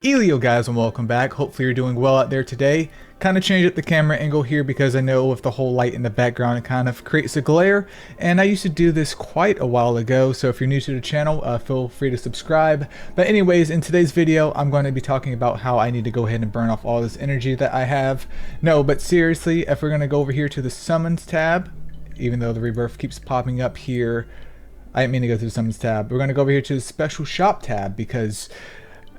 Elio guys, and welcome back. Hopefully you're doing well out there today. Kind of changed up the camera angle here because I know with the whole light in the background it kind of creates a glare, and I used to do this quite a while ago, so if you're new to the channel, feel free to subscribe. But anyways, in today's video I'm going to be talking about how I need to go ahead and burn off all this energy that I have. No, but seriously, if we're going to go over here to the summons tab, even though the rebirth keeps popping up here, I didn't mean to go to the summons tab. We're going to go over here to the special shop tab because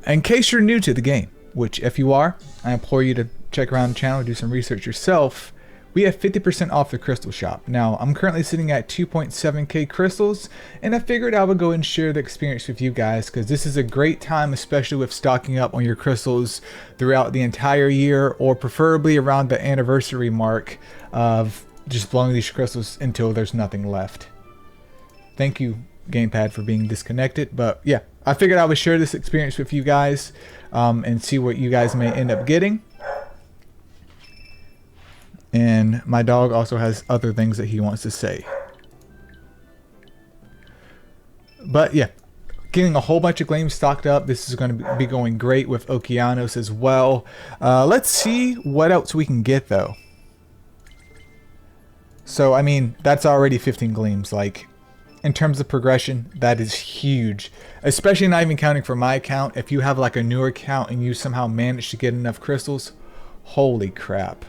in case you're new to the game, which if you are, I implore you to check around the channel, do some research yourself, we have 50% off the crystal shop. Now, I'm currently sitting at 2.7k crystals, and I figured I would go and share the experience with you guys because this is a great time, especially with stocking up on your crystals throughout the entire year, or preferably around the anniversary mark of just blowing these crystals until there's nothing left. Thank you, gamepad, for being disconnected, but yeah, I figured I would share this experience with you guys and see what you guys may end up getting. And my dog also has other things that he wants to say. But yeah, getting a whole bunch of gleams stocked up. This is going to be going great with Okeanos as well. Let's see what else we can get though. So I mean, that's already 15 gleams. Like, in terms of progression, that is huge, especially not even counting for my account. If you have like a newer account and you somehow manage to get enough crystals, holy crap.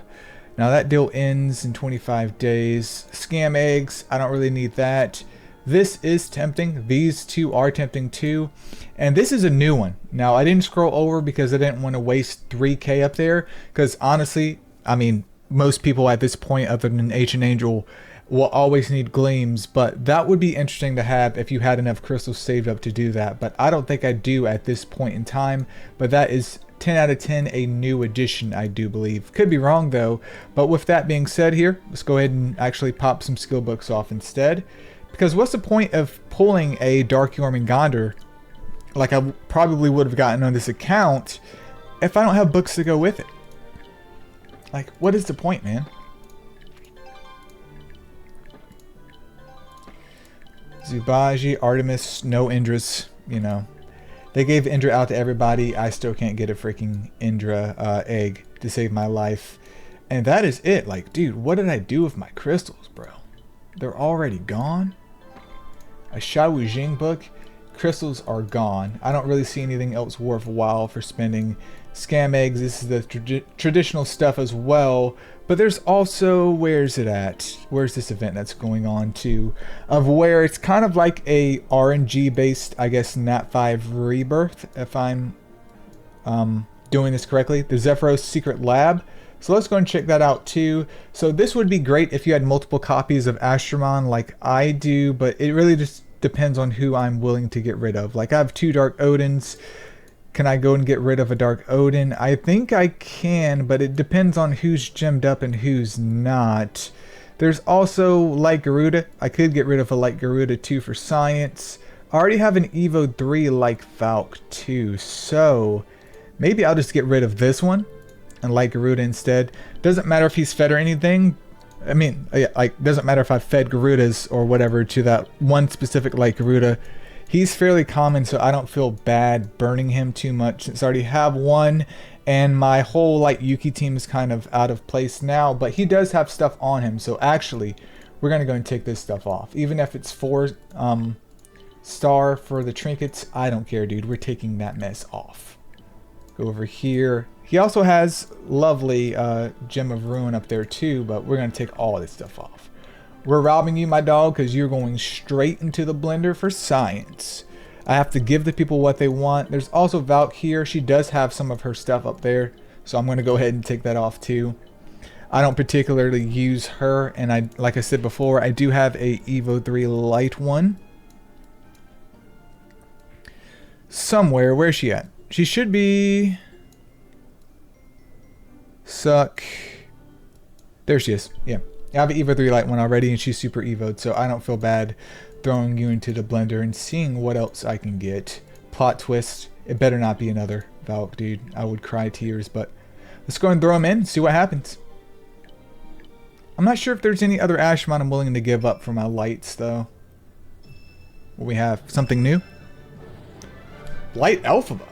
Now that deal ends in 25 days. Scam eggs, I don't really need that. This is tempting. These two are tempting too. And this is a new one. Now I didn't scroll over because I didn't want to waste 3k up there, because honestly, I mean, most people at this point other than Ancient Angel will always need gleams, but that would be interesting to have if you had enough crystals saved up to do that. But I don't think I do at this point in time, but that is 10 out of 10 a new addition, I do believe. Could be wrong though. But with that being said here, let's go ahead and actually pop some skill books off instead, because what's the point of pulling a Dark Jormungandr like I probably would have gotten on this account if I don't have books to go with it? Like, what is the point, man? Zubaji, Artemis, no Indras, you know. They gave Indra out to everybody. I still can't get a freaking Indra egg to save my life. And that is it. Like, dude, what did I do with my crystals, bro? They're already gone? A Xiao Jing book? Crystals are gone. I don't really see anything else worthwhile for spending. Scam eggs, this is the traditional stuff as well. But there's also, where's it at? Where's this event that's going on too? Of where it's kind of like a RNG based, I guess, Nat 5 rebirth, if I'm doing this correctly. The Zephro secret lab. So let's go and check that out too. So this would be great if you had multiple copies of Astromon like I do, but it really just depends on who I'm willing to get rid of. Like, I have 2 Dark Odins. Can I go and get rid of a Dark Odin? I think I can, but it depends on who's gemmed up and who's not. There's also Light Garuda. I could get rid of a Light Garuda too for science. I already have an Evo 3 like Valk too, so maybe I'll just get rid of this one and Light Garuda instead. Doesn't matter if he's fed or anything. I mean, like, doesn't matter if I fed Garudas or whatever to that one specific Light Garuda. He's fairly common, so I don't feel bad burning him too much since I already have one, and my whole like Yuki team is kind of out of place now, but he does have stuff on him, so actually we're gonna go and take this stuff off. Even if it's 4 star for the trinkets, I don't care, dude. We're taking that mess off. Go over here. He also has lovely Gem of Ruin up there too, but we're gonna take all of this stuff off. We're robbing you, my dog, because you're going straight into the blender for science. I have to give the people what they want. There's also Valk here. She does have some of her stuff up there, so I'm going to go ahead and take that off too. I don't particularly use her, and like I said before, I do have a Evo 3 light one. Somewhere. Where's she at? She should be... Suck. There she is. Yeah. I have an Evo 3 light one already, and she's super evoed, so I don't feel bad throwing you into the blender and seeing what else I can get. Plot twist. It better not be another Valk, dude. I would cry tears, but let's go and throw them in and see what happens. I'm not sure if there's any other Ashmon I'm willing to give up for my lights, though. What we have? Something new? Light Alphaba.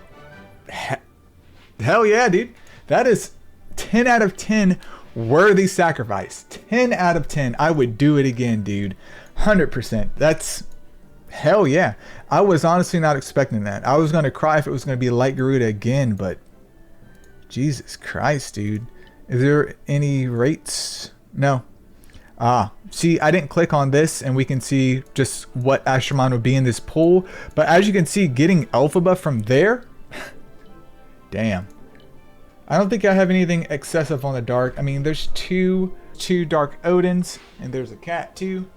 Hell yeah, dude. That is 10 out of 10 worthy sacrifice. 10 out of 10. I would do it again, dude. 100%. That's hell yeah. I was honestly not expecting that. I was going to cry if it was going to be Light Garuda again, but Jesus Christ, dude. Is there any rates? No. See, I didn't click on this, and we can see just what Astromon would be in this pool. But as you can see, getting Elphaba from there, damn. I don't think I have anything excessive on the dark. I mean, there's two Dark Odins, and there's a cat too.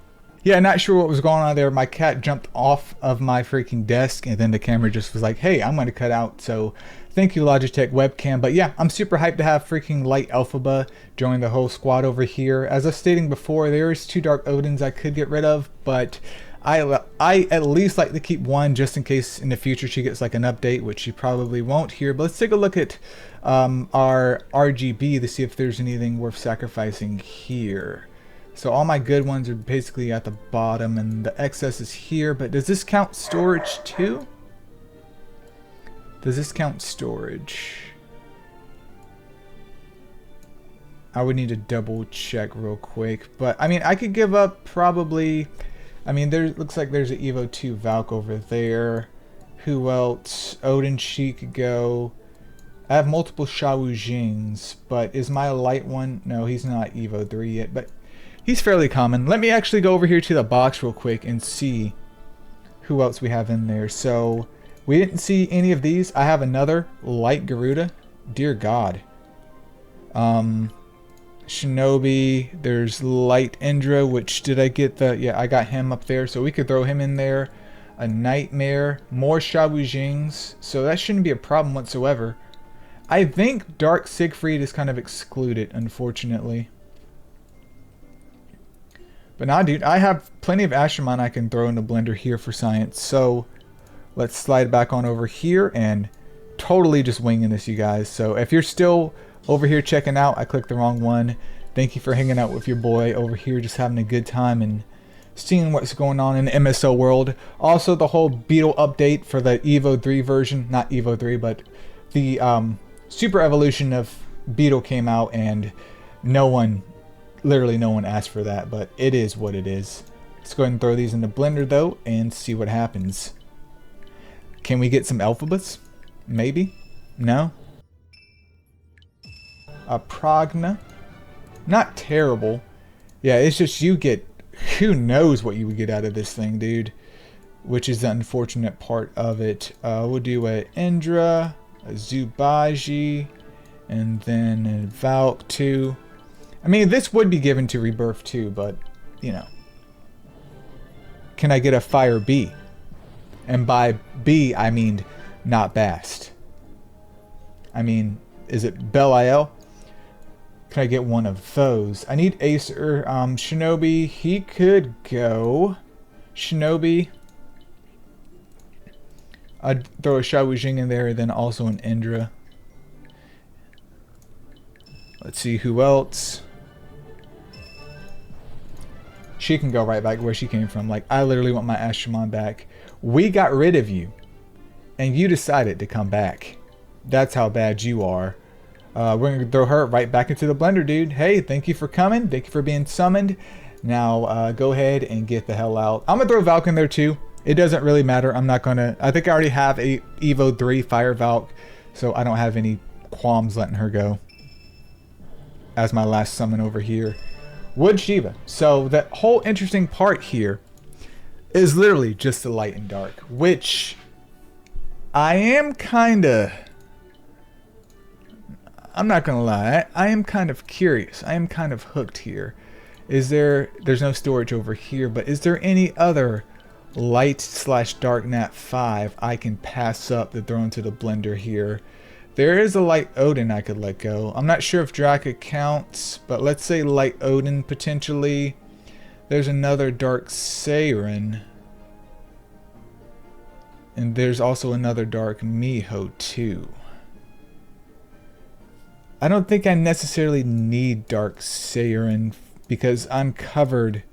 Yeah, not sure what was going on there. My cat jumped off of my freaking desk, and then the camera just was like, hey, I'm going to cut out. So thank you, Logitech webcam. But yeah, I'm super hyped to have freaking Light Elphaba join the whole squad over here. As I was stating before, there's 2 Dark Odins I could get rid of, but I at least like to keep one just in case in the future she gets like an update, which she probably won't here. But let's take a look at our RGB to see if there's anything worth sacrificing here. So all my good ones are basically at the bottom, and the excess is here. But does this count storage too? Does this count storage? I would need to double check real quick. But I mean, I could give up probably. I mean, there looks like there's an Evo 2 Valk over there. Who else? Odin Shi could go. I have multiple Xiao Jings, but is my light one? No, he's not Evo 3 yet, but he's fairly common. Let me actually go over here to the box real quick and see who else we have in there. So we didn't see any of these. I have another Light Garuda. Dear God. Shinobi. There's Light Indra, which did I get the... Yeah, I got him up there. So we could throw him in there. A Nightmare. More Xiao Jings. So that shouldn't be a problem whatsoever. I think Dark Siegfried is kind of excluded, unfortunately. But nah, dude, I have plenty of Astromon I can throw in the blender here for science. So let's slide back on over here and totally just winging this, you guys. So if you're still over here checking out, I clicked the wrong one. Thank you for hanging out with your boy over here, just having a good time and seeing what's going on in the MSO world. Also, the whole Beetle update for the Evo 3 version, not Evo 3, but the Super Evolution of Beetle came out, and literally no one asked for that, but it is what it is. Let's go ahead and throw these in the blender though and see what happens. Can we get some Elphabas? Maybe? No? A Progna? Not terrible. Yeah, it's just you get... Who knows what you would get out of this thing, dude. Which is the unfortunate part of it. We'll do a Indra, a Zubaji, and then a Valk 2. I mean, this would be given to Rebirth too, but, you know. Can I get a Fire B? And by B, I mean not Bast. I mean, is it Belial? Can I get one of those? I need Acer. Shinobi, he could go. Shinobi. I'd throw a Xiao Jing in there, then also an Indra. Let's see who else. She can go right back where she came from. Like, I literally want my Astromon back. We got rid of you, and you decided to come back. That's how bad you are. We're going to throw her right back into the blender, dude. Hey, thank you for coming. Thank you for being summoned. Now, go ahead and get the hell out. I'm going to throw Valk in there, too. It doesn't really matter. I'm not going to... I think I already have a Evo 3 Fire Valk, so I don't have any qualms letting her go as my last summon over here. Wood Shiva. So, the whole interesting part here is literally just the light and dark, which I am kind of... I'm not gonna lie, I am kind of curious. I am kind of hooked here. There's no storage over here, but is there any other light/dark nat 5 I can pass up to throw into the blender here? There is a Light Odin I could let go. I'm not sure if Draka counts, but let's say Light Odin potentially. There's another Dark Seiren. And there's also another Dark Miho too. I don't think I necessarily need Dark Seiren because I'm covered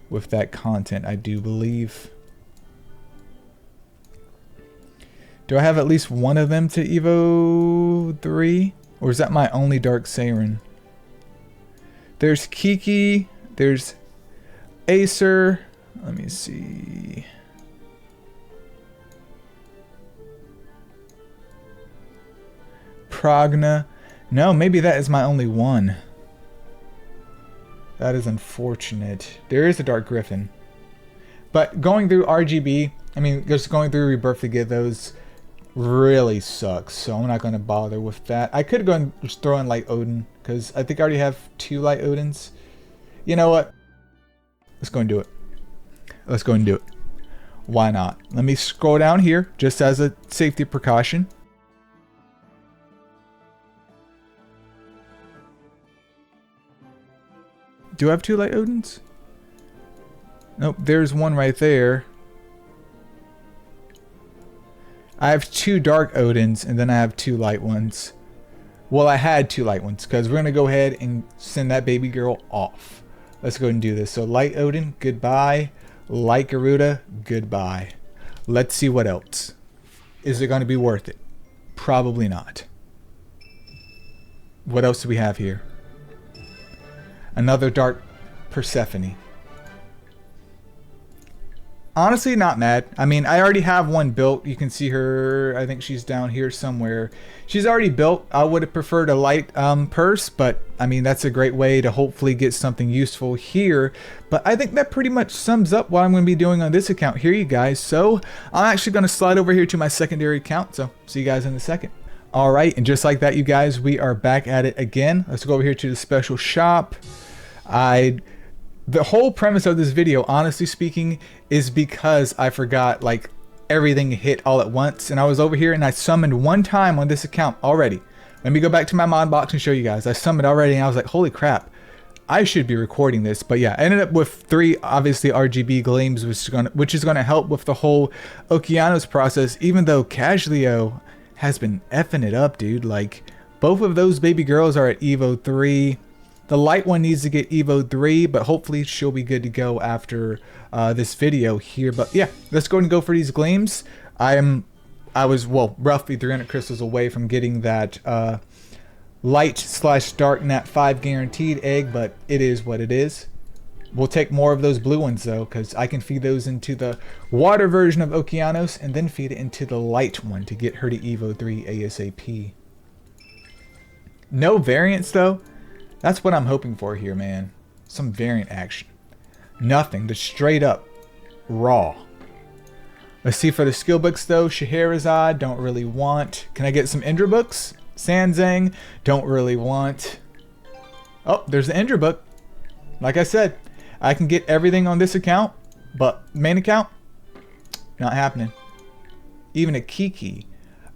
with that content, I do believe. Do I have at least one of them to Evo 3? Or is that my only Dark Siren? There's Kiki. There's Acer. Let me see. Progna. No, maybe that is my only one. That is unfortunate. There is a Dark Griffin. But going through RGB, I mean, just going through Rebirth to get those really sucks. So I'm not going to bother with that. I could go and just throw in Light Odin, because I think I already have 2 Light Odins. You know what? Let's go and do it. Let's go and do it. Why not? Let me scroll down here, just as a safety precaution. Do I have 2 Light Odins? Nope, there's one right there. I have 2 Dark Odins, and then I have 2 Light ones. Well, I had 2 Light ones, because we're going to go ahead and send that baby girl off. Let's go ahead and do this. So, Light Odin, goodbye. Light Garuda, goodbye. Let's see what else. Is it going to be worth it? Probably not. What else do we have here? Another Dark Persephone. Honestly, not mad. I mean, I already have one built. You can see her. I think she's down here somewhere. She's already built. I would have preferred a light purse, but I mean, that's a great way to hopefully get something useful here. But I think that pretty much sums up what I'm going to be doing on this account here, you guys. So I'm actually going to slide over here to my secondary account. So see you guys in a second. All right, and just like that, you guys, we are back at it again. Let's go over here to the special shop. The whole premise of this video, honestly speaking, is because I forgot, like, everything hit all at once. And I was over here and I summoned one time on this account already. Let me go back to my mod box and show you guys. I summoned already and I was like, holy crap, I should be recording this. But yeah, I ended up with 3, obviously, RGB gleams, which is going to help with the whole Okeanos process, even though Caslio has been effing it up, dude. Like, both of those baby girls are at Evo 3. The light one needs to get Evo 3, but hopefully she'll be good to go after this video here. But yeah, let's go and go for these gleams. I was, well, roughly 300 crystals away from getting that light/dark nat 5 guaranteed egg, but it is what it is. We'll take more of those blue ones though, because I can feed those into the water version of Okeanos and then feed it into the light one to get her to Evo 3 ASAP. No variants though. That's what I'm hoping for here, man. Some variant action. Nothing. Just straight up raw. Let's see for the skill books though. Scheherazade, don't really want. Can I get some Indra books? Sanzang, don't really want. Oh, there's the Indra book. Like I said, I can get everything on this account, but main account, not happening. Even a Kiki.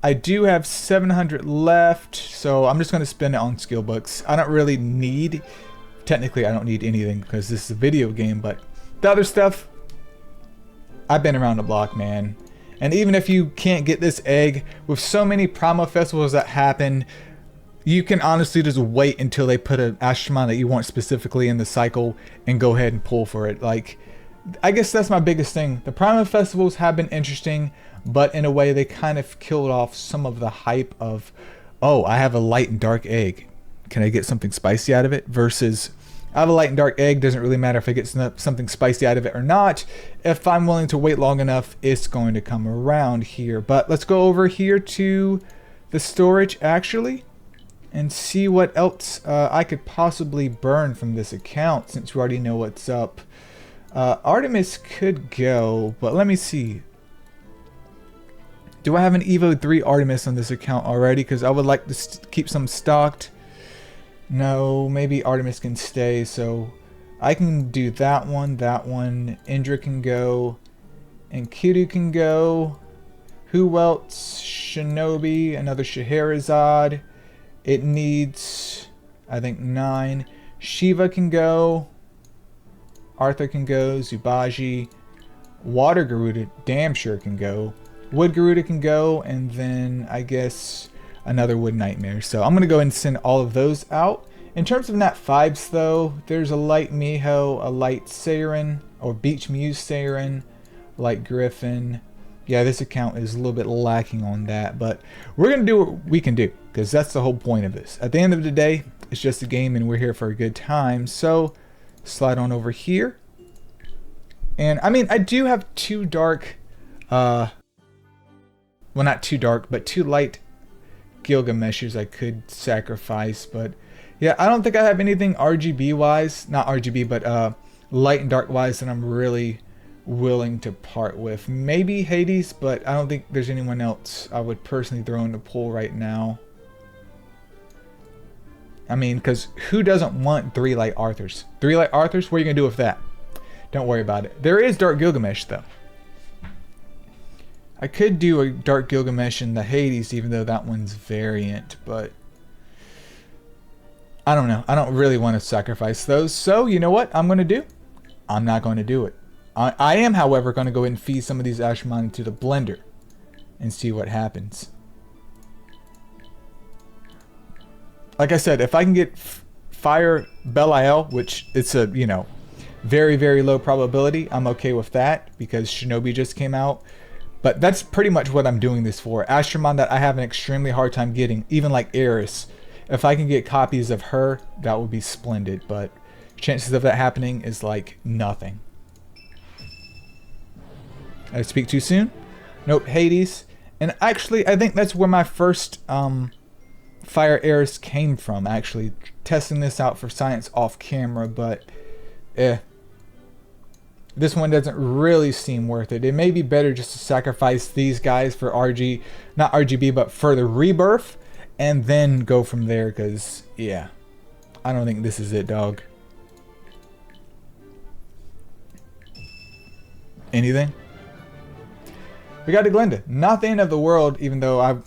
I do have 700 left, so I'm just going to spend it on skill books. I don't really need, technically I don't need anything because this is a video game, but the other stuff, I've been around the block, man. And even if you can't get this egg, with so many promo festivals that happen, you can honestly just wait until they put an Astromon that you want specifically in the cycle and go ahead and pull for it. Like, I guess that's my biggest thing. The promo festivals have been interesting, but in a way they kind of killed off some of the hype of, oh, I have a light and dark egg. Can I get something spicy out of it? Versus, I have a light and dark egg. Doesn't really matter if I get something spicy out of it or not. If I'm willing to wait long enough, it's going to come around here. But let's go over here to the storage actually and see what else I could possibly burn from this account since we already know what's up. Artemis could go, but let me see. Do I have an Evo 3 Artemis on this account already? Because I would like to keep some stocked. No, maybe Artemis can stay. So I can do that one, that one. Indra can go. And Kidu can go. Who else? Shinobi, another Scheherazade. It needs, I think, 9. Shiva can go. Arthur can go. Zubaji. Water Garuda damn sure can go. Wood Garuda can go, and then I guess another Wood Nightmare. So I'm going to go and send all of those out. In terms of Nat 5s though, there's a Light Miho, a Light Siren, or Beach Muse Siren, Light Griffin. Yeah, this account is a little bit lacking on that, but we're going to do what we can do, because that's the whole point of this. At the end of the day, it's just a game and we're here for a good time. So slide on over here. And I mean, I do have two dark, well, not too dark, but two light Gilgameshers I could sacrifice. But yeah, I don't think I have anything RGB wise, not RGB, but light and dark wise that I'm really willing to part with. Maybe Hades, but I don't think there's anyone else I would personally throw in the pool right now. I mean, because who doesn't want 3 light Arthurs? 3 light Arthurs? What are you gonna do with that? Don't worry about it. There is Dark Gilgamesh though. I could do a Dark Gilgamesh in the Hades, even though that one's variant, but I don't know. I don't really want to sacrifice those. So you know what I'm gonna do? I'm not going to do it. I am, however, going to go ahead and feed some of these Ashramon into the blender and see what happens. Like I said, if I can get Fire Belial, which it's a, you know, very, very low probability, I'm okay with that because Shinobi just came out. But that's pretty much what I'm doing this for. Ashramon that I have an extremely hard time getting, even like Eris. If I can get copies of her, that would be splendid. But chances of that happening is like nothing. I speak too soon? Nope, Hades. And actually, I think that's where my first Fire Eris came from, actually. Testing this out for science off camera, but this one doesn't really seem worth it. It may be better just to sacrifice these guys for not RGB, but for the rebirth, and then go from there, because, yeah, I don't think this is it, dog. Anything? We got a Glenda. Not the end of the world, even though I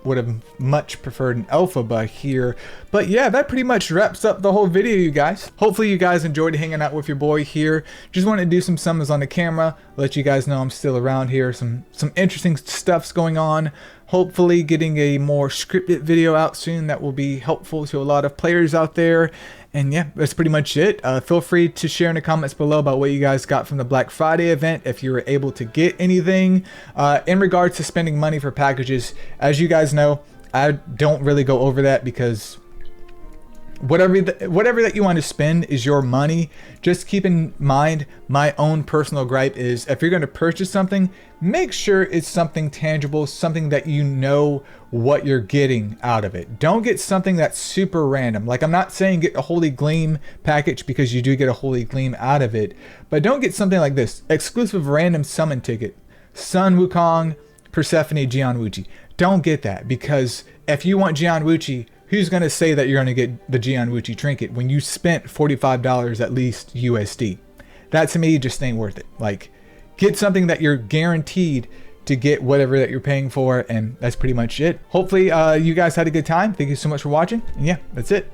would have much preferred an Elphaba here. But yeah, that pretty much wraps up the whole video, you guys. Hopefully you guys enjoyed hanging out with your boy here. Just wanted to do some summons on the camera, let you guys know I'm still around here. Some interesting stuff's going on. Hopefully getting a more scripted video out soon that will be helpful to a lot of players out there. And yeah, that's pretty much it. Feel free to share in the comments below about what you guys got from the Black Friday event, if you were able to get anything. In regards to spending money for packages, as you guys know, I don't really go over that because whatever that you want to spend is your money. Just keep in mind, my own personal gripe is if you're going to purchase something, make sure it's something tangible, something that you know what you're getting out of it. Don't get something that's super random. Like, I'm not saying get a Holy Gleam package, because you do get a Holy Gleam out of it, but don't get something like this: exclusive random summon ticket, Sun Wukong, Persephone, Jianwuchi. Don't get that, because if you want Jianwuchi, who's going to say that you're going to get the Jianwuchi trinket when you spent $45 at least USD? That to me just ain't worth it. Like, get something that you're guaranteed to get whatever that you're paying for, and that's pretty much it. Hopefully you guys had a good time. Thank you so much for watching, and yeah, that's it.